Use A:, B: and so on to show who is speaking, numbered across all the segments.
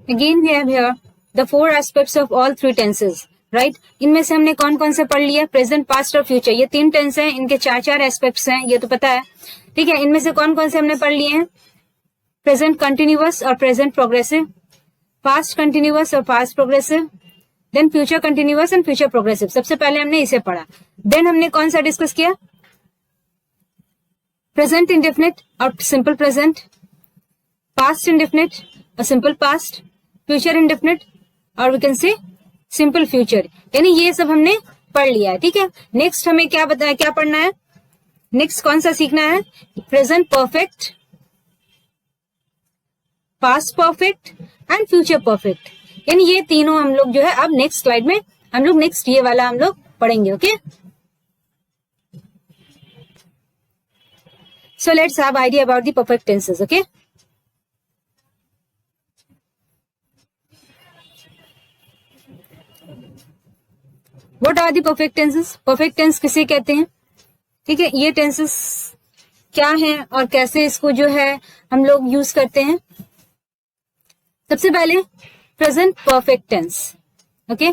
A: Again we have here the 4 aspects of all 3 tenses, right. इनमें से हमने कौन कौन से पढ़ लिया? प्रेजेंट, पास्ट और फ्यूचर। ये 3 टेंस हैं, इनके 4 एस्पेक्ट्स हैं, ये तो पता है, ठीक है। इनमें से कौन कौन से हमने पढ़ लिए हैं? प्रेजेंट कंटिन्यूअस और प्रेजेंट प्रोग्रेसिव, पास्ट कंटिन्यूअस और past progressive, then future continuous and future progressive. सबसे पहले हमने इसे पढ़ा। देन हमने कौन सा डिस्कस किया? प्रेजेंट इंडेफिनिट और सिंपल प्रेजेंट, पास्ट इंडेफिनिट और सिंपल पास्ट, फ्यूचर इंडेफिनिट और we can say simple future. यानी ये सब हमने पढ़ लिया है, ठीक है। नेक्स्ट हमें क्या बताया, क्या पढ़ना है? नेक्स्ट कौन सा सीखना है? Present perfect, past perfect and future perfect. यानी ये तीनों हम लोग जो है अब नेक्स्ट स्लाइड में हम लोग नेक्स्ट ये वाला हम लोग पढ़ेंगे, okay. So let's have idea about the perfect tenses, okay. What are the perfect tenses? Perfect tense किसे कहते हैं, ठीक है। ये टेंसेस क्या हैं और कैसे इसको जो है हम लोग यूज करते हैं? सबसे पहले प्रेजेंट परफेक्ट टेंस, ओके।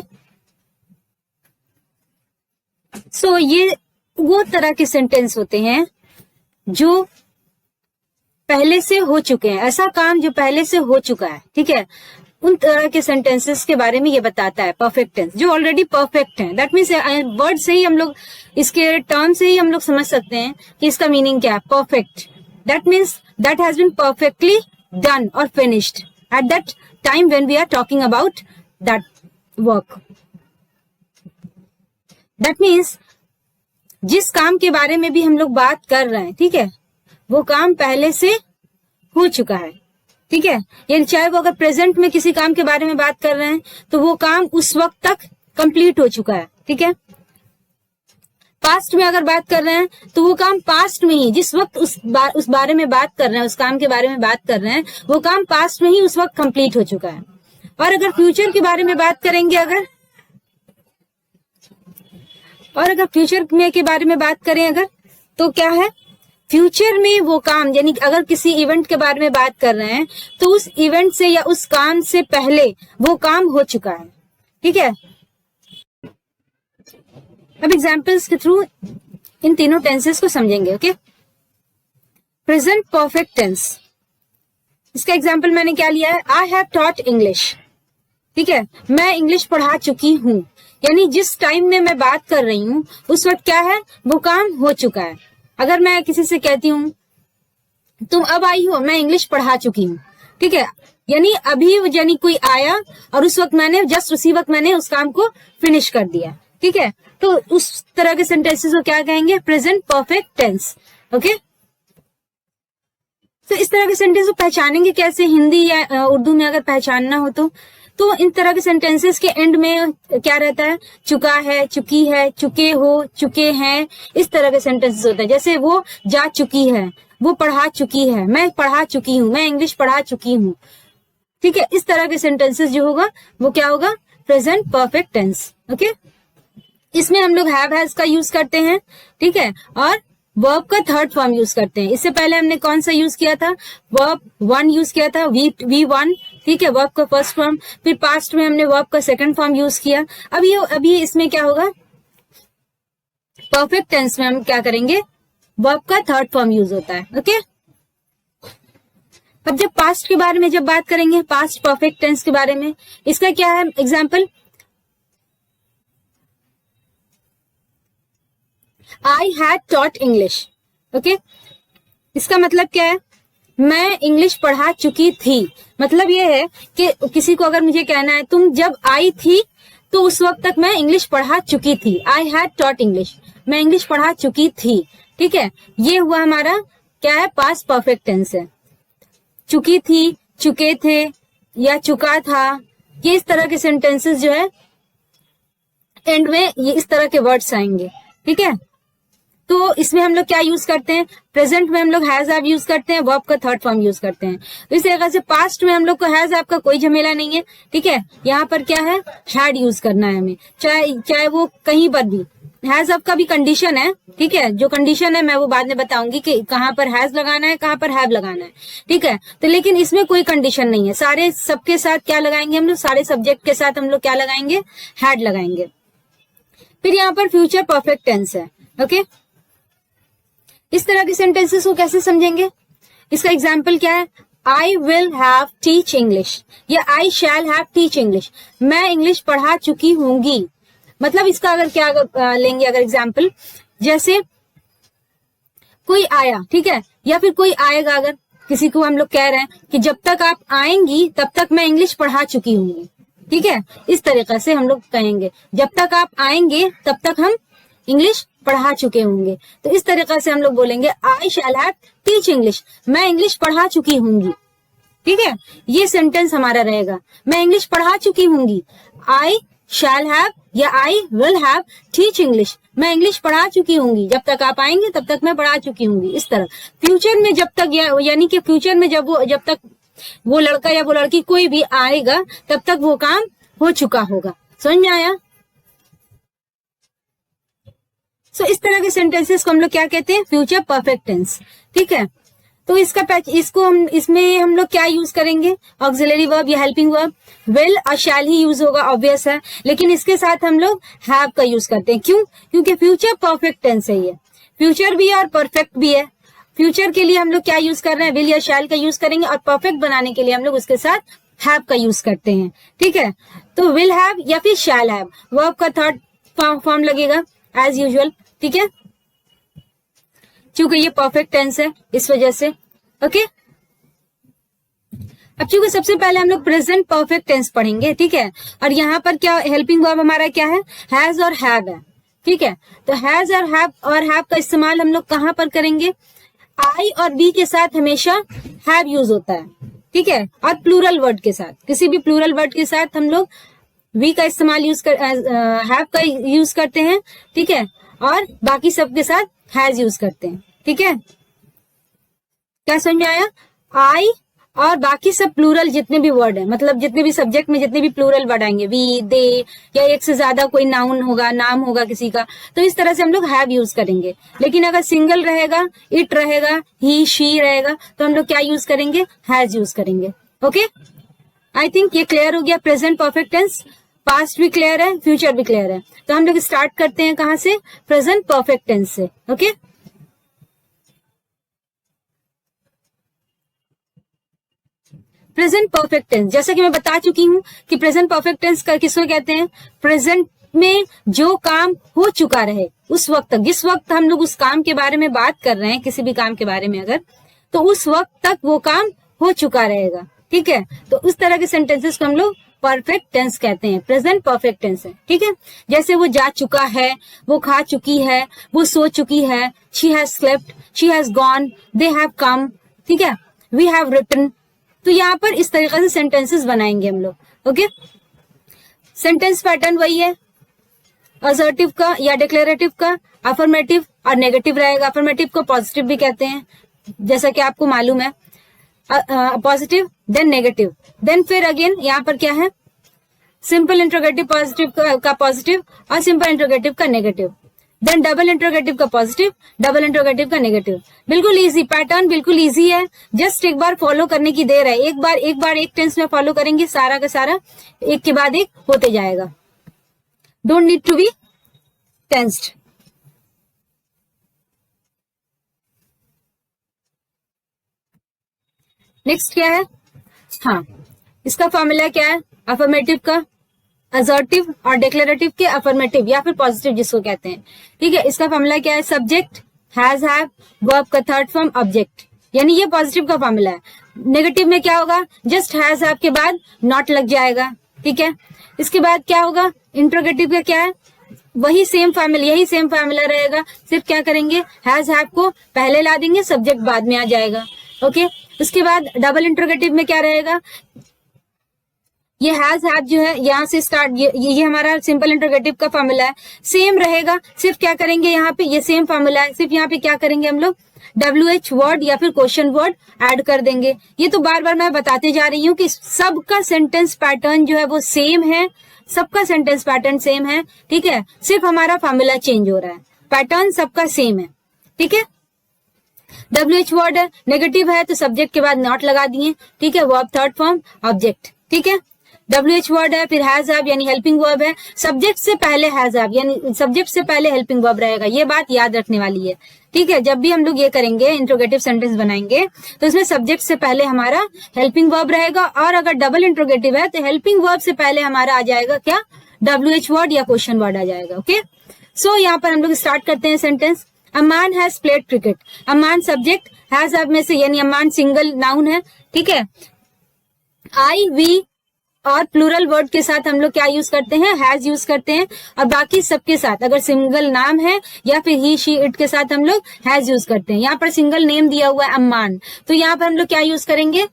A: सो ये वो तरह के सेंटेंस होते हैं जो पहले से हो चुके हैं, ऐसा काम जो पहले से हो चुका है, ठीक है। उन तरह के सेंटेंसेस के बारे में ये बताता है परफेक्ट टेंस, जो ऑलरेडी परफेक्ट हैं। दैट मीन्स वर्ड से ही हम लोग, इसके टर्म से ही हम लोग समझ सकते हैं कि इसका मीनिंग क्या है। Perfect, that means that has been perfectly done और finished at that time when we are talking about that work. That means जिस काम के बारे में भी हम लोग बात कर रहे हैं, ठीक है, वो काम पहले से हो चुका है, ठीक है। यानी चाहे वो अगर प्रेजेंट में किसी काम के बारे में बात कर रहे हैं तो वो काम उस वक्त तक कंप्लीट हो चुका है, ठीक है। पास्ट में अगर बात कर रहे हैं तो वो काम पास्ट में ही, जिस वक्त उस बारे में बात कर रहे हैं, उस काम के बारे में बात कर रहे हैं, वो काम पास्ट में ही उस वक्त कंप्लीट हो चुका है। और अगर फ्यूचर के बारे में बात करेंगे, अगर फ्यूचर में के बारे में बात करें अगर, तो क्या है? फ्यूचर में वो काम, यानी अगर किसी इवेंट के बारे में बात कर रहे हैं तो उस इवेंट से या उस काम से पहले वो काम हो चुका है, ठीक है। अब एग्जाम्पल्स के थ्रू इन तीनों टेंसेस को समझेंगे, ओके। प्रेजेंट परफेक्ट टेंस, इसका एग्जाम्पल मैंने क्या लिया है? आई हैव टॉट इंग्लिश, ठीक है। मैं इंग्लिश पढ़ा चुकी हूँ, यानी जिस टाइम में मैं बात कर रही हूँ उस वक्त क्या है? वो काम हो चुका है। अगर मैं किसी से कहती हूँ तुम अब आई हो, मैं इंग्लिश पढ़ा चुकी हूँ, ठीक है, यानी अभी, यानी कोई आया और उस वक्त मैंने, जस्ट उसी वक्त मैंने उस काम को फिनिश कर दिया, ठीक है। तो उस तरह के सेंटेंसेस को क्या कहेंगे? Present perfect tense, okay. तो इस तरह के सेंटेंस को पहचानेंगे कैसे? हिंदी या उर्दू में अगर पहचानना हो तो इन तरह के सेंटेंसेस के एंड में क्या रहता है? चुका है, चुकी है, चुके हो, चुके हैं, इस तरह के सेंटेंसेस होते हैं। जैसे वो जा चुकी है, वो पढ़ा चुकी है, मैं पढ़ा चुकी हूँ, मैं इंग्लिश पढ़ा चुकी हूँ, ठीक है। इस तरह के सेंटेंसेस जो होगा वो क्या होगा? Present perfect tense, okay. इसमें हम लोग हैव हैज का यूज करते हैं, ठीक है, और वर्ब का थर्ड फॉर्म यूज करते हैं। इससे पहले हमने कौन सा यूज किया था? वर्ब वन यूज किया था, वी वन, ठीक है, वर्ब का फर्स्ट फॉर्म। फिर पास्ट में हमने वर्ब का सेकंड फॉर्म यूज किया। अभी इसमें क्या होगा? परफेक्ट टेंस में हम क्या करेंगे? वर्ब का थर्ड फॉर्म यूज होता है, ओके। अब जब पास्ट के बारे में जब बात करेंगे, पास्ट परफेक्ट टेंस के बारे में, इसका क्या है example? I had taught English, okay. इसका मतलब क्या है? मैं इंग्लिश पढ़ा चुकी थी। मतलब ये है कि किसी को अगर मुझे कहना है तुम जब आई थी तो उस वक्त तक मैं इंग्लिश पढ़ा चुकी थी। आई हैड टॉट इंग्लिश, मैं इंग्लिश पढ़ा चुकी थी, ठीक है। ये हुआ हमारा क्या है? पास्ट परफेक्ट टेंस है। चुकी थी, चुके थे या चुका था, ये इस तरह के सेंटेंसेस जो है एंड में ये इस तरह के वर्ड्स आएंगे, ठीक है। तो इसमें हम लोग क्या यूज करते हैं? प्रेजेंट में हम लोग हैज हैव यूज करते हैं, वर्ब का थर्ड फॉर्म यूज करते हैं। तो इस तरह से पास्ट में हम लोग को हैज हैव का कोई झमेला नहीं है, ठीक है। यहाँ पर क्या है? हैड यूज करना है हमें, चाहे वो कहीं पर भी, हैज अब का भी कंडीशन है, ठीक है, जो कंडीशन है मैं वो बाद में बताऊंगी कि कहाँ पर हैज लगाना है, कहाँ पर हैव लगाना है, ठीक है। तो लेकिन इसमें कोई कंडीशन नहीं है, सारे सबके साथ क्या लगाएंगे हम लोग, सारे सब्जेक्ट के साथ हम लोग क्या लगाएंगे, हैड लगाएंगे। फिर यहाँ पर फ्यूचर परफेक्ट टेंस है, ओके। इस तरह के सेंटेंसेस को कैसे समझेंगे, इसका एग्जाम्पल क्या है, I will have teach English या आई शैल हैव टीच इंग्लिश, मैं इंग्लिश पढ़ा चुकी होंगी। मतलब इसका अगर क्या लेंगे अगर एग्जाम्पल, जैसे कोई आया, ठीक है, या फिर कोई आएगा, अगर किसी को हम लोग कह रहे हैं कि जब तक आप आएंगी तब तक मैं इंग्लिश पढ़ा चुकी हूँ, ठीक है, इस तरीके से हम लोग कहेंगे, जब तक आप आएंगे तब तक हम इंग्लिश पढ़ा चुके होंगे। तो इस तरीके से हम लोग बोलेंगे आई शैल हैव टीच इंग्लिश, मैं इंग्लिश पढ़ा चुकी होंगी, ठीक है, ये सेंटेंस हमारा रहेगा, मैं इंग्लिश पढ़ा चुकी होंगी। आई शैल हैव या I will have teach English, मैं इंग्लिश पढ़ा चुकी होंगी, जब तक आप आएंगे तब तक मैं पढ़ा चुकी होंगी। इस तरह फ्यूचर में जब तक यानी कि फ्यूचर में जब तक वो लड़का या वो लड़की कोई भी आएगा तब तक वो काम हो चुका होगा। समझ में आया? सो इस तरह के सेंटेंसेस को हम लोग क्या कहते हैं, फ्यूचर परफेक्ट टेंस, ठीक है। तो इसमें हम लोग क्या यूज करेंगे, ऑक्सिलरी वर्ब या हेल्पिंग वर्ब, विल और शैल ही यूज होगा, ऑब्वियस है, लेकिन इसके साथ हम लोग हैव का यूज करते हैं। क्यों? क्योंकि फ्यूचर परफेक्ट टेंस है, ये फ्यूचर भी है और परफेक्ट भी है। फ्यूचर के लिए हम लोग क्या यूज कर रहे हैं, विल या शैल का यूज करेंगे, और परफेक्ट बनाने के लिए हम लोग उसके साथ हैव का यूज करते हैं, ठीक है। तो विल हैव या फिर शैल हैव, वर्ब का थर्ड फॉर्म लगेगा एज यूजुअल, ठीक है, क्योंकि ये परफेक्ट टेंस है इस वजह से, ओके। अब चूंकि सबसे पहले हम लोग प्रेजेंट परफेक्ट टेंस पढ़ेंगे, ठीक है, और यहाँ पर क्या हेल्पिंग वर्ब हमारा क्या है, हैज और हैव है, ठीक है। तो हैज और हैव का इस्तेमाल हम लोग कहाँ पर करेंगे, आई और बी के साथ हमेशा हैव यूज होता है, ठीक है, और प्लूरल वर्ड के साथ, किसी भी प्लूरल वर्ड के साथ हम लोग वी का इस्तेमाल हैव का यूज करते हैं, ठीक है, और बाकी सब के साथ हैज यूज करते हैं, ठीक है। क्या समझ में आया? आई और बाकी सब प्लूरल जितने भी वर्ड है, मतलब जितने भी सब्जेक्ट में जितने भी प्लूरल वर्ड आएंगे, वी, दे या एक से ज्यादा कोई नाउन होगा, नाम होगा किसी का, तो इस तरह से हम लोग हैव यूज करेंगे। लेकिन अगर सिंगल रहेगा, इट रहेगा, ही, शी रहेगा, तो हम लोग क्या यूज करेंगे, हैज यूज करेंगे, ओके। आई थिंक ये क्लियर हो गया। प्रेजेंट परफेक्ट टेंस, पास्ट भी क्लियर है, फ्यूचर भी क्लियर है। तो हम लोग स्टार्ट करते हैं कहां से, प्रेजेंट परफेक्ट टेंस से, ओके। प्रेजेंट परफेक्ट टेंस, जैसा कि मैं बता चुकी हूं कि प्रेजेंट परफेक्ट टेंस किसको कहते हैं, प्रेजेंट में जो काम हो चुका रहे उस वक्त तक, जिस वक्त हम लोग उस काम के बारे में बात कर रहे हैं, किसी भी काम के बारे में अगर, तो उस वक्त तक वो काम हो चुका रहेगा, ठीक है। तो उस तरह के सेंटेंसेस को हम लोग परफेक्ट टेंस कहते हैं, प्रेजेंट परफेक्ट टेंस है, ठीक है। जैसे वो जा चुका है, वो खा चुकी है, वो सो चुकी है, she has slept, she has gone, they have come, ठीक है, वी हैव रिटन। तो यहाँ पर इस तरीके से सेंटेंसेस बनाएंगे हम लोग, ओके। सेंटेंस पैटर्न वही है, असर्टिव का या डिक्लेरेटिव का, अफर्मेटिव और नेगेटिव रहेगा। अफर्मेटिव को पॉजिटिव भी कहते हैं, जैसा कि आपको मालूम है, पॉजिटिव देन नेगेटिव, देन फिर अगेन यहाँ पर क्या है, सिंपल इंट्रोगेटिव पॉजिटिव का पॉजिटिव और सिंपल इंट्रोगेटिव का नेगेटिव, देन डबल इंट्रोगेटिव का पॉजिटिव, डबल इंट्रोगेटिव का नेगेटिव। बिल्कुल इजी पैटर्न, बिल्कुल इजी है, जस्ट एक बार फॉलो करने की देर है। एक बार एक टेंस में फॉलो करेंगे, सारा का सारा एक के बाद एक होते जाएगा। Don't need to be tensed. Next क्या है, हाँ, इसका फॉर्मूला क्या है, अफर्मेटिव का असर्टिव और डिक्लेरेटिव के अफर्मेटिव या फिर पॉजिटिव जिसको कहते हैं, ठीक है। इसका फॉर्मूला क्या है, सब्जेक्ट हैज हैव, वर्ब का थर्ड फॉर्म ऑब्जेक्ट, यानी ये पॉजिटिव का फॉर्मूला है। नेगेटिव में क्या होगा, जस्ट हैज हैव के बाद नॉट लग जाएगा, ठीक है। इसके बाद क्या होगा, इंट्रोगेटिव का क्या है, वही सेम फॉर्मूला, यही सेम फॉर्मूला रहेगा, सिर्फ क्या करेंगे, हैज हैव को पहले ला देंगे, सब्जेक्ट बाद में आ जाएगा, ओके। उसके बाद डबल इंट्रोगेटिव में क्या रहेगा, ये हैज हैव जो है यहाँ से स्टार्ट, ये हमारा सिंपल इंट्रोगेटिव का फॉर्मूला है, सेम रहेगा, सिर्फ क्या करेंगे, यहाँ पे ये सेम फॉर्मूला है, सिर्फ यहाँ पे क्या करेंगे हम लोग, WH वर्ड या फिर क्वेश्चन वर्ड ऐड कर देंगे। ये तो बार बार मैं बताते जा रही हूँ कि सबका सेंटेंस पैटर्न जो है वो सेम है, सबका सेंटेंस पैटर्न सेम है, ठीक है, सिर्फ हमारा फॉर्मूला चेंज हो रहा है, पैटर्न सबका सेम है, ठीक है। WH वर्ड है, नेगेटिव है तो सब्जेक्ट के बाद नॉट लगा दिए, ठीक है, वर्ब थर्ड फॉर्म ऑब्जेक्ट, ठीक है। WH वर्ड है, फिर हैज हैव यानी हेल्पिंग वर्ब है, सब्जेक्ट से पहले हैज हैव यानी सब्जेक्ट से पहले हेल्पिंग वर्ब रहेगा, ये बात याद रखने वाली है, ठीक है। जब भी हम लोग ये करेंगे इंट्रोगेटिव सेंटेंस बनाएंगे तो इसमें सब्जेक्ट से पहले हमारा हेल्पिंग वर्ब रहेगा, और अगर डबल इंट्रोगेटिव है तो हेल्पिंग वर्ब से पहले हमारा आ जाएगा क्या, WH वर्ड या क्वेश्चन वर्ड आ जाएगा, ओके। सो यहाँ पर हम लोग स्टार्ट करते हैं sentence. Aman has played cricket, Aman subject, has have में से यानी अमान सिंगल नाउन है, ठीक है। आई वी और प्लूरल वर्ड के साथ हम लोग क्या यूज करते हैं, हैज यूज करते हैं, और बाकी सबके साथ अगर सिंगल नाम है या फिर ही शी इट के साथ हम लोग हैज यूज करते हैं। यहाँ पर सिंगल नेम दिया हुआ है अम्मान, तो यहाँ पर हम लोग क्या यूज करेंगे,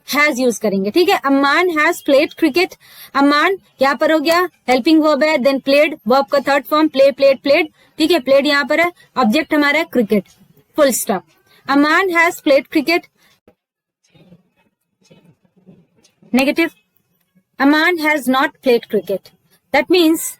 A: हैज यूज करेंगे, ठीक है। Amman has played cricket, Amman यहाँ पर हो गया हेल्पिंग वर्ब है, देन प्लेड वर्ब का third form, play played played, ठीक है, प्लेड यहाँ पर है, ऑब्जेक्ट हमारा है cricket, full stop. Amman has played cricket, negative, Aman has not played cricket, that means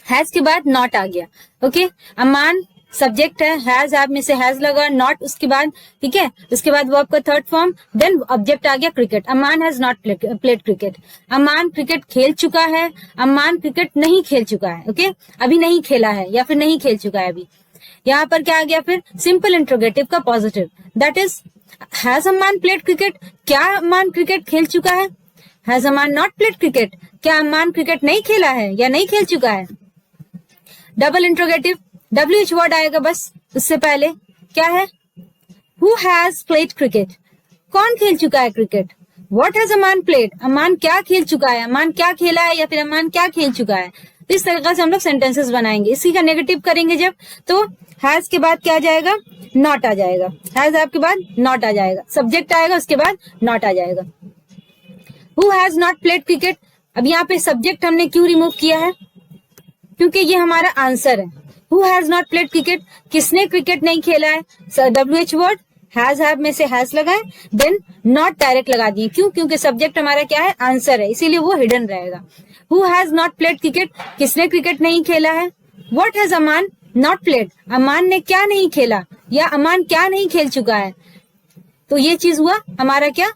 A: has के बाद नॉट आ गया, ओके। अमान सब्जेक्ट है, हैज हैव में से हैज लगा, नॉट उसके बाद, ठीक है, उसके बाद वर्ब का थर्ड फॉर्म, देन ऑब्जेक्ट आ गया cricket. Aman has not played cricket, Aman cricket खेल चुका है, अमान क्रिकेट नहीं खेल चुका है, ओके, अभी नहीं खेला है या फिर नहीं खेल चुका है अभी। यहाँ पर क्या आ गया फिर, सिंपल इंट्रोगेटिव का positive, that is has Aman played cricket, क्या अमान क्रिकेट खेल चुका है, has Aman not played cricket, क्या अमान क्रिकेट नहीं खेला है या नहीं खेल चुका है। डबल इंट्रोगेटिव, WH वर्ड आएगा बस, उससे पहले क्या है, हु हैज प्लेड क्रिकेट, कौन खेल चुका है cricket. What has Aman played, Aman क्या खेल चुका है, अमान क्या खेला है या फिर अमान क्या खेल चुका है। तो इस तरीके से हम लोग सेंटेंसेस बनाएंगे। इसी का नेगेटिव करेंगे जब, तो हैज के बाद क्या आ जाएगा, नॉट आ जाएगा, हैज आपके बाद नॉट आ जाएगा, सब्जेक्ट आएगा उसके बाद नॉट आ जाएगा। Who has not played cricket, अब यहाँ पे सब्जेक्ट हमने क्यों रिमूव किया है, क्योंकि ये हमारा आंसर है। Who has not played cricket, किसने क्रिकेट नहीं खेला है, WH वर्ड, हैज हैव में से हैज लगाए, देन नॉट डायरेक्ट लगा दिए, क्यों, क्योंकि सब्जेक्ट हमारा क्या है, आंसर है, इसीलिए वो हिडन रहेगा। Who has not played cricket, किसने क्रिकेट नहीं खेला है। What has Aman not played, Aman ने क्या नहीं खेला या अमान क्या नहीं खेल चुका है। तो ये चीज हुआ हमारा क्या,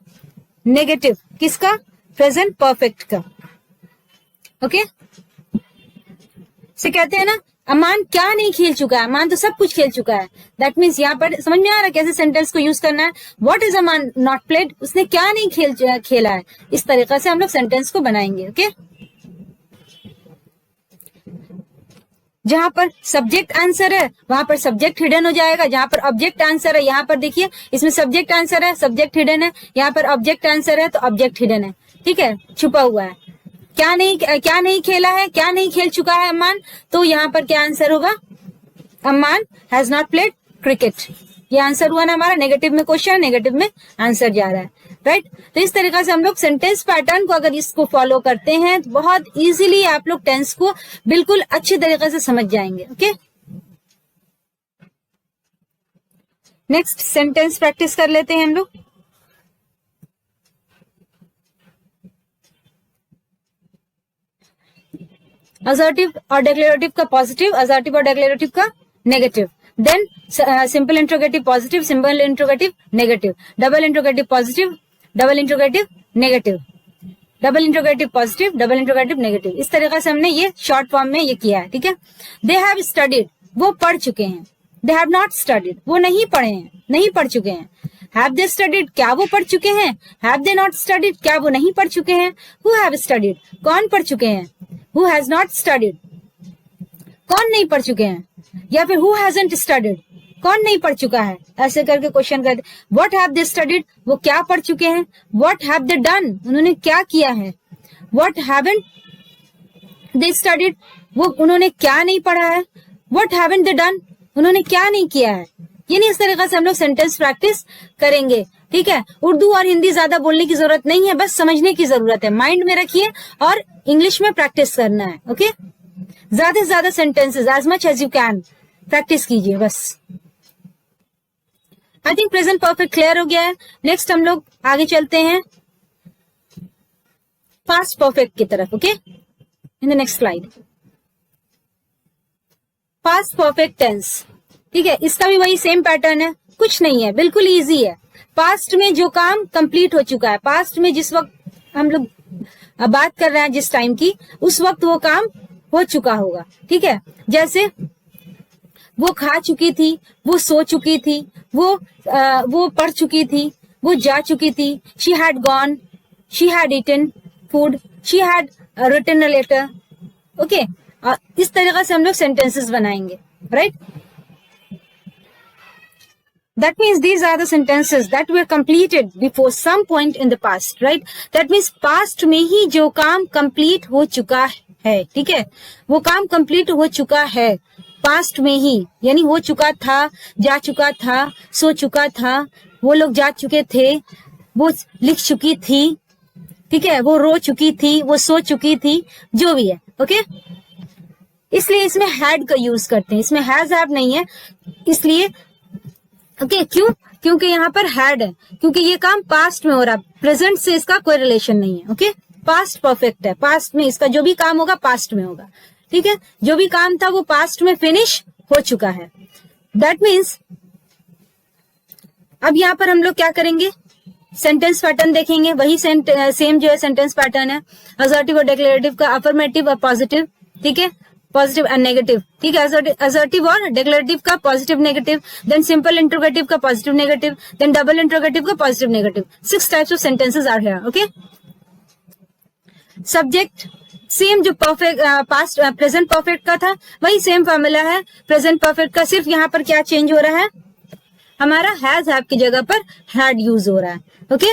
A: नेगेटिव, किसका, प्रेजेंट परफेक्ट का, ओके। से कहते हैं ना, अमान क्या नहीं खेल चुका है, अमान तो सब कुछ खेल चुका है। दैट मीन्स यहाँ पर समझ में आ रहा है कैसे सेंटेंस को यूज करना है। What is Aman not played, उसने क्या नहीं खेला है। इस तरीके से हम लोग सेंटेंस को बनाएंगे, ओके। जहां पर सब्जेक्ट आंसर है वहां पर सब्जेक्ट हिडन हो जाएगा, जहां पर ऑब्जेक्ट आंसर है, यहाँ पर देखिए इसमें सब्जेक्ट आंसर है, सब्जेक्ट हिडन है, यहाँ पर ऑब्जेक्ट आंसर है तो ऑब्जेक्ट हिडन है, ठीक है, छुपा हुआ है। क्या नहीं खेला है, क्या नहीं खेल चुका है अम्मान, तो यहाँ पर क्या आंसर होगा, Amman has not played cricket. ये आंसर हुआ ना हमारा, नेगेटिव में क्वेश्चन, नेगेटिव में आंसर जा रहा है, राइट। तो इस तरीके से हम लोग सेंटेंस पैटर्न को अगर इसको फॉलो करते हैं तो बहुत इजीली आप लोग टेंस को बिल्कुल अच्छी तरीके से समझ जाएंगे, ओके। नेक्स्ट सेंटेंस प्रैक्टिस कर लेते हैं हम लोग। असर्टिव और डिक्लेरेटिव का पॉजिटिव, असर्टिव और डिक्लेरेटिव का negative, then simple interrogative positive, simple interrogative negative, double interrogative positive, double interrogative negative, double interrogative positive, double interrogative negative. इस तरीके से हमने ये शॉर्ट फॉर्म में ये किया है, ठीक है। दे हैव स्टडीड, वो पढ़ चुके हैं। दे हैव नॉट स्टडीड, वो नहीं पढ़े हैं, नहीं पढ़ चुके हैं। हैव दे स्टडीड, क्या वो पढ़ चुके हैं। हैव दे नॉट स्टडीड, क्या वो नहीं पढ़ चुके हैं। हु हैव स्टडीड, कौन पढ़ चुके हैं। हु हैज नॉट स्टडीड, कौन नहीं पढ़ चुके हैं, या फिर हु हैजंट स्टडीड, कौन नहीं पढ़ चुका है। ऐसे करके क्वेश्चन करते। व्हाट हैव दे स्टडीड, वो क्या पढ़ चुके हैं। व्हाट हैव दे डन, उन्होंने क्या किया है। व्हाट हैवंट दे स्टडीड, वो उन्होंने क्या नहीं पढ़ा है। व्हाट हैवंट दे डन, उन्होंने क्या नहीं किया है। यानी इस तरीके से हम लोग सेंटेंस प्रैक्टिस करेंगे, ठीक है। उर्दू और हिंदी ज्यादा बोलने की जरूरत नहीं है, बस समझने की जरूरत है। माइंड में रखिए और इंग्लिश में प्रैक्टिस करना है, ओके। ज्यादा से ज्यादा sentences as much as you can practice कीजिए बस। I think present perfect clear हो गया है। नेक्स्ट हम लोग आगे चलते हैं पास्ट परफेक्ट की तरफ। Okay, in the next slide past perfect tense. ठीक है, इसका भी वही सेम पैटर्न है, कुछ नहीं है, बिल्कुल इजी है। पास्ट में जो काम कंप्लीट हो चुका है, पास्ट में जिस वक्त हम लोग बात कर रहे हैं जिस टाइम की, उस वक्त वो काम हो चुका होगा। ठीक है, जैसे वो खा चुकी थी, वो सो चुकी थी, वो पढ़ चुकी थी, वो जा चुकी थी। She had gone, she had eaten food, she had written a letter. Okay, इस तरीके से हम लोग सेंटेंसेस बनाएंगे, right? That means these are the sentences that were completed before some point in the past, right? That means past में ही जो काम complete हो चुका है, ठीक है, वो काम complete हो चुका है पास्ट में ही, यानी हो चुका था, जा चुका था, सो चुका था, वो लोग जा चुके थे, वो लिख चुकी थी, ठीक है, वो रो चुकी थी, वो सो चुकी थी, जो भी है। ओके, इसलिए इसमें हैड का यूज करते हैं, इसमें हैज हैव नहीं है, इसलिए ओके क्यों? क्योंकि यहाँ पर हैड है, क्योंकि ये काम पास्ट में हो रहा है, प्रेजेंट से इसका कोई रिलेशन नहीं है। ओके, पास्ट परफेक्ट है, पास्ट में इसका जो भी काम होगा पास्ट में होगा। ठीक है, जो भी काम था वो पास्ट में फिनिश हो चुका है। दैट मीन्स अब यहाँ पर हम लोग क्या करेंगे, सेंटेंस पैटर्न देखेंगे, वही सेम जो है सेंटेंस पैटर्न है, असर्टिव और डिक्लेरेटिव का, अफर्मेटिव और पॉजिटिव, ठीक है, पॉजिटिव एंड नेगेटिव। ठीक है, असर्टिव और डिक्लेरेटिव का positive negative, then simple interrogative का positive negative, then double interrogative का positive negative. 6 types of sentences are here. Okay, subject same जो परफेक्ट पास्ट प्रेजेंट परफेक्ट का था वही सेम फॉर्मूला है प्रेजेंट परफेक्ट का, सिर्फ यहाँ पर क्या चेंज हो रहा है, हमारा हैज हैव की जगह पर हैड यूज हो रहा है। Okay,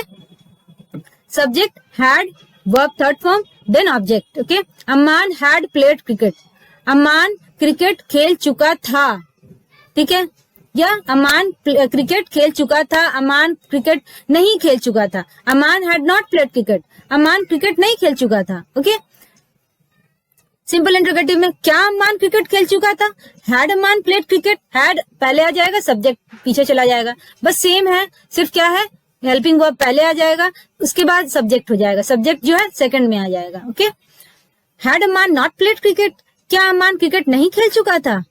A: subject had, verb third form, then object. Okay, Aman had played cricket, Aman cricket खेल चुका था, ठीक है, या अमान क्रिकेट खेल चुका था, अमान क्रिकेट नहीं खेल चुका था, Aman had not played cricket, Aman cricket नहीं खेल चुका था। ओके, सिंपल इंट्रोगेटिव में क्या अमान क्रिकेट खेल चुका था, had Aman played cricket, had पहले आ जाएगा, सब्जेक्ट पीछे चला जाएगा, बस सेम है, सिर्फ क्या है, हेल्पिंग वर्ब पहले आ जाएगा, उसके बाद सब्जेक्ट हो जाएगा, सब्जेक्ट जो है सेकंड में आ जाएगा। Okay, had Aman not played cricket, क्या अमान क्रिकेट नहीं खेल चुका था,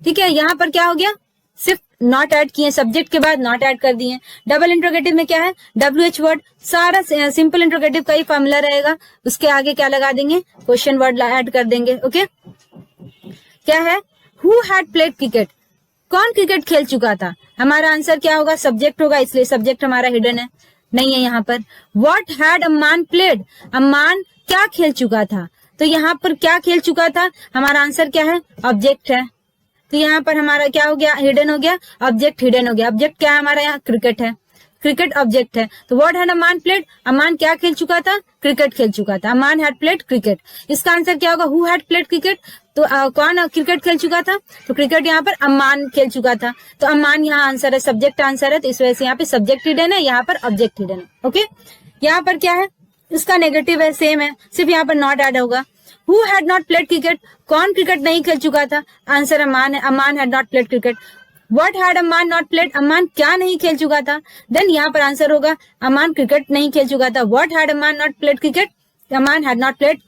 A: ठीक है, यहाँ पर क्या हो गया, सिर्फ नॉट ऐड किए, सब्जेक्ट के बाद नॉट ऐड कर दिए। डबल इंट्रोगेटिव में क्या है, WH वर्ड, सारा सिंपल इंट्रोगेटिव का ही फॉर्मूला रहेगा, उसके आगे क्या लगा देंगे, क्वेश्चन वर्ड ऐड कर देंगे। ओके, क्या है, हु हैड प्लेड क्रिकेट, कौन क्रिकेट खेल चुका था, हमारा आंसर क्या होगा, सब्जेक्ट होगा, इसलिए सब्जेक्ट हमारा हिडन है, नहीं है यहाँ पर। What had Amman played, Amman क्या खेल चुका था, तो यहाँ पर क्या खेल चुका था, हमारा आंसर क्या है, ऑब्जेक्ट है, तो यहाँ पर हमारा क्या हो गया, हिडन हो गया, ऑब्जेक्ट हिडन हो गया। ऑब्जेक्ट क्या है हमारा, यहाँ क्रिकेट है, क्रिकेट ऑब्जेक्ट है, तो what had Amman played, Amman क्या खेल चुका था, क्रिकेट खेल चुका था, अम्मान हैड प्लेड क्रिकेट, इसका आंसर क्या होगा, हु हैड प्लेड क्रिकेट, तो कौन क्रिकेट खेल चुका था, तो क्रिकेट यहाँ पर अम्मान खेल चुका था, तो अम्मान यहाँ आंसर है, सब्जेक्ट आंसर है, तो इस वजह से यहाँ पे सब्जेक्ट हिडन है, यहाँ पर ऑब्जेक्ट हिडन है। ओके, यहाँ पर क्या है, इसका नेगेटिव है, सेम है, सिर्फ यहाँ पर नॉट ऐड होगा। Who had not played cricket, कौन क्रिकेट नहीं खेल चुका था, आंसर अम्मान है, Amman had not played cricket. What had Amman not played, Amman क्या नहीं खेल चुका था, देन यहाँ पर आंसर होगा अम्मान क्रिकेट नहीं खेल चुका था। What had Amman not played cricket, Amman had not played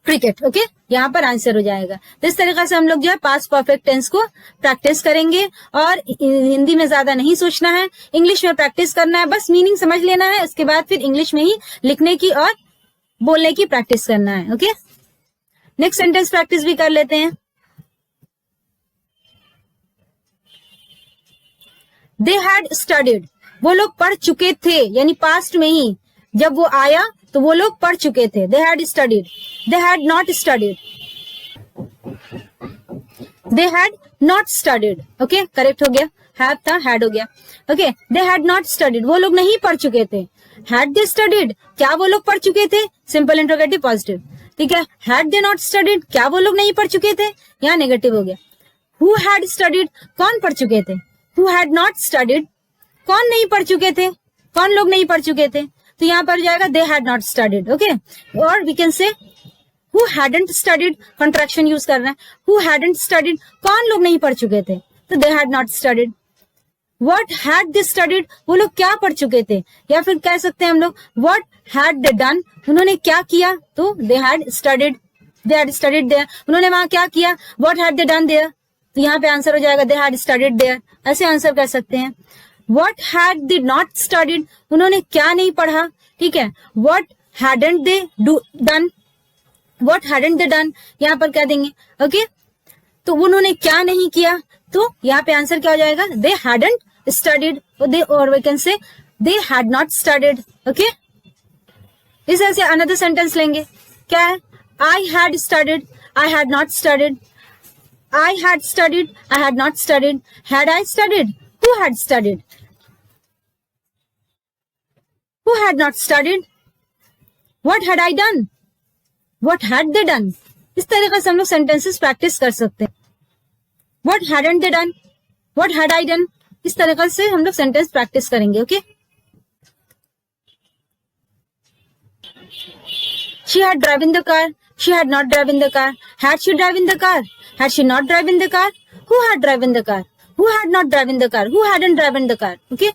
A: cricket. Okay, यहाँ पर आंसर हो जाएगा। तो इस तरीके से हम लोग जो है पास्ट परफेक्ट टेंस को प्रैक्टिस करेंगे, और हिंदी में ज्यादा नहीं सोचना है, इंग्लिश में प्रैक्टिस करना है, बस मीनिंग समझ लेना है, उसके बाद फिर इंग्लिश में ही लिखने की और बोलने की प्रैक्टिस करना है। ओके, नेक्स्ट सेंटेंस प्रैक्टिस भी कर लेते हैं। दे हैड स्टडीड, वो लोग पढ़ चुके थे, यानी पास्ट में ही जब वो आया तो वो लोग पढ़ चुके थे। दे had studied, they had not studied, they had not studied. Okay, correct हो गया, हैव था हैड हो गया। Okay, they had not studied, वो लोग नहीं पढ़ चुके थे। हैड दे स्टडीड, क्या वो लोग पढ़ चुके थे, सिंपल इंट्रोगेटिव पॉजिटिव, ठीक है। हैड दे नॉट स्टडीड, क्या वो लोग नहीं पढ़ चुके थे, यहाँ नेगेटिव हो गया। हु हैड स्टडीड, कौन पढ़ चुके थे, हु हैड नॉट स्टडीड, कौन नहीं पढ़ चुके थे, कौन लोग नहीं पढ़ चुके थे, तो यहाँ पर जाएगा they had not studied. Okay, और we can say who hadn't studied, contraction use कर रहे हैं, हु हैडंट स्टडीड, कौन लोग नहीं पढ़ चुके थे, तो दे had not studied. What had they studied, वो लोग क्या पढ़ चुके थे, या फिर कह सकते हैं हम लोग व्हाट हैड दे डन, उन्होंने क्या किया, तो दे हैड स्टडीड देयर, उन्होंने वहां क्या किया, what had they done there, तो यहाँ पे आंसर हो जाएगा दे हैड स्टडीड देयर, ऐसे आंसर कर सकते हैं। What had they not studied, उन्होंने क्या नहीं पढ़ा, ठीक है। What hadn't they done, what hadn't they done, यहाँ पर क्या देंगे, ओके, तो उन्होंने क्या नहीं किया, तो यहाँ पे आंसर क्या हो जाएगा, दे हैडंट स्टडीड, और we can say they had not studied, okay. इस तरह से अनदर सेंटेंस लेंगे, क्या है, I had studied, I had not studied, I had studied, I had not studied, had I studied, who had studied, who had not studied, what had I done, what had they done. इस तरीके से हम लोग sentences practice कर सकते हैं। What hadn't they done, what had I done, इस तरीके से हम लोग सेंटेंस प्रैक्टिस करेंगे, okay. She had drive in the car, she had not drive in the car, had she drive in the car, had she not drive in the car, who had drive in the car, who had not drive in the car, who hadn't drive in the car, okay.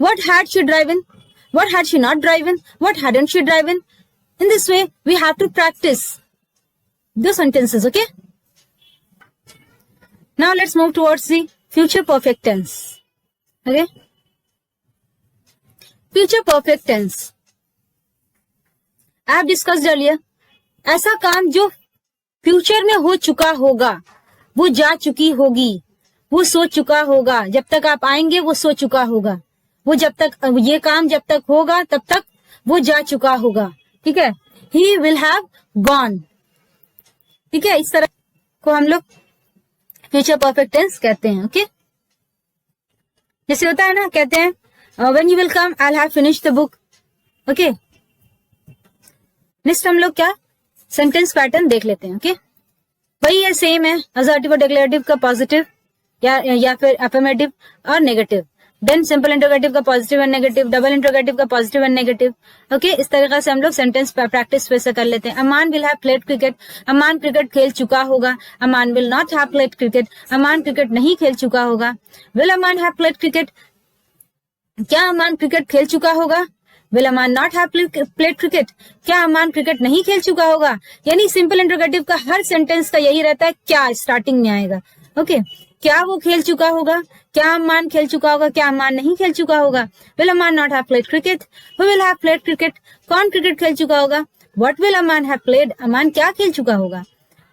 A: What had she drive in, what had she not drive in, what hadn't she drive in. In this way, we have to practice the sentences, okay? Now let's move towards the future perfect tense, okay? Future perfect tense. I have discussed earlier. ऐसा काम जो future में हो चुका होगा, वो जा चुकी होगी, वो सो चुका होगा, जब तक आप आएंगे वो सो चुका होगा, वो जब तक ये काम जब तक होगा तब तक वो जा चुका होगा, ठीक है। He will have gone, ठीक है। इस तरह को हम लोग फ्यूचर परफेक्ट टेंस कहते हैं, ओके। जैसे होता है ना, कहते हैं when you will come I'll have finished the book, okay. Next हम लोग क्या सेंटेंस पैटर्न देख लेते हैं, ओके। वही है, सेम है, असर्टिव और डिक्लेरेटिव का पॉजिटिव या फिर अफर्मेटिव और नेगेटिव, देन सिंपल इंट्रोगेटिव का positive and negative, double interrogative का पॉजिटिव एंड नेगेटिव, ओके। इस तरीके से हम लोग सेंटेंस प्रैक्टिस फिर से कर लेते हैं। Aman will have played cricket, Aman cricket खेल चुका होगा, Aman will not have played cricket, Aman cricket नहीं खेल चुका होगा। Will Aman have played cricket, क्या अमान क्रिकेट खेल चुका होगा, will Aman not have played cricket, क्या अमान क्रिकेट नहीं खेल चुका होगा। यानी सिंपल इंट्रोगेटिव का हर सेंटेंस का यही रहता है, क्या स्टार्टिंग में आएगा, ओके। क्या वो खेल चुका होगा, क्या अमान खेल चुका होगा, क्या अमान नहीं खेल चुका होगा। Will Aman not have played cricket, who will have played cricket, कौन क्रिकेट खेल चुका होगा। What will Aman have played, Aman क्या खेल चुका होगा।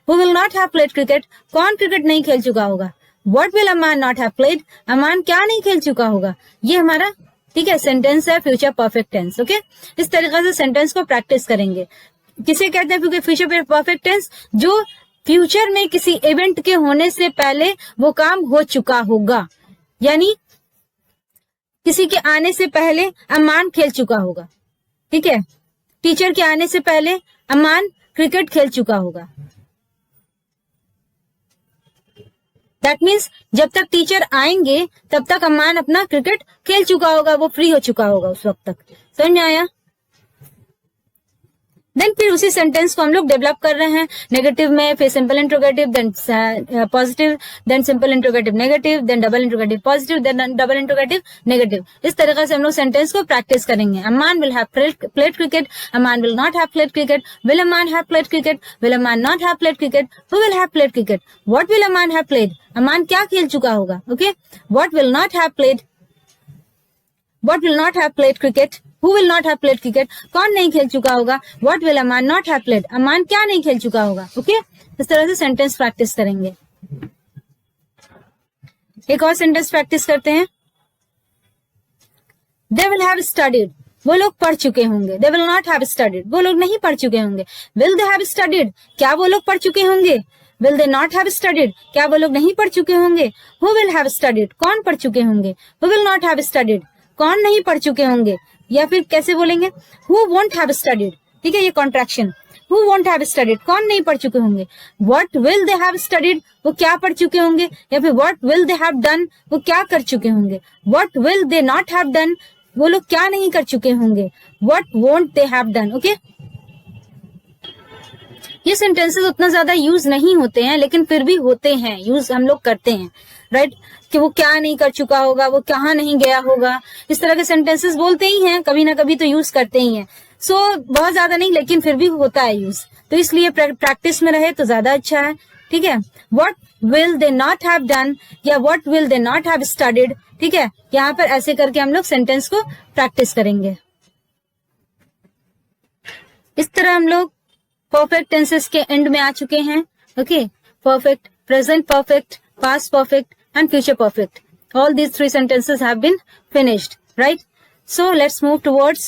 A: Who will not have played cricket, कौन क्रिकेट नहीं खेल चुका होगा। What will Aman not have played, Aman क्या नहीं खेल चुका होगा। ये हमारा, ठीक है, सेंटेंस है फ्यूचर परफेक्ट टेंस, ओके। इस तरीके से सेंटेंस को प्रैक्टिस करेंगे। किसे कहते हैं फ्यूचर परफेक्ट टेंस, जो फ्यूचर में किसी इवेंट के होने से पहले वो काम हो चुका होगा, यानी किसी के आने से पहले अमान खेल चुका होगा, ठीक है। टीचर के आने से पहले अमान क्रिकेट खेल चुका होगा। दैट मीन्स जब तक टीचर आएंगे तब तक अमान अपना क्रिकेट खेल चुका होगा, वो फ्री हो चुका होगा उस वक्त तक। समझ में आया। देन फिर उसी सेंटेंस को हम लोग डेवलप कर रहे हैं नेगेटिव में, फिर simple interrogative, then positive, then simple interrogative negative, then double interrogative positive, then double interrogative negative. इस तरीके से हम लोग सेंटेंस को प्रैक्टिस करेंगे। Aman will have played cricket, Aman will not have played cricket, will Aman have played cricket, will Aman not have played cricket, who will have played cricket, what will Aman have played, Aman क्या खेल चुका होगा, okay. What will not have played, what will not have played cricket, who will not have played cricket, कौन नहीं खेल चुका होगा। What will Aman not have played, Aman क्या नहीं खेल चुका होगा, ओके। इस तरह से सेंटेंस प्रैक्टिस करेंगे। एक और सेंटेंस प्रैक्टिस करते हैं। दे विल हैव स्टडीड, वो लोग पढ़ चुके होंगे। They will not have studied, वो लोग नहीं पढ़ चुके होंगे। विल दे हैव स्टडीड, क्या वो लोग पढ़ चुके होंगे। Will they not have studied, क्या वो लोग नहीं पढ़ चुके होंगे। हु विल हैव स्टडीड, कौन पढ़ चुके होंगे। Who will not have studied, कौन नहीं पढ़ चुके होंगे। या फिर कैसे बोलेंगे, हु वोंट हैव स्टडीड, ठीक है, ये contraction. Who won't have studied, कौन नहीं पढ़ चुके होंगे। What will they have studied, वो क्या पढ़ चुके होंगे। या फिर what will they have done, वो क्या कर चुके होंगे। What will they not have done, वो लोग क्या नहीं कर चुके होंगे। What won't they have done, okay. ये सेंटेंसेस उतना ज्यादा यूज नहीं होते हैं, लेकिन फिर भी होते हैं, यूज हम लोग करते हैं, राइट। कि वो क्या नहीं कर चुका होगा, वो कहाँ नहीं गया होगा, इस तरह के सेंटेंसेस बोलते ही हैं, कभी ना कभी तो यूज करते ही हैं। सो बहुत ज्यादा नहीं, लेकिन फिर भी होता है यूज, तो इसलिए प्रैक्टिस में रहे तो ज्यादा अच्छा है। ठीक है, what will they not have done या what will they not have studied. ठीक है, यहाँ पर ऐसे करके हम लोग सेंटेंस को प्रैक्टिस करेंगे। इस तरह हम लोग परफेक्ट टेंसेस के एंड में आ चुके हैं। Okay, perfect, present perfect, past perfect and future perfect. All these three sentences have been finished, right? So let's move towards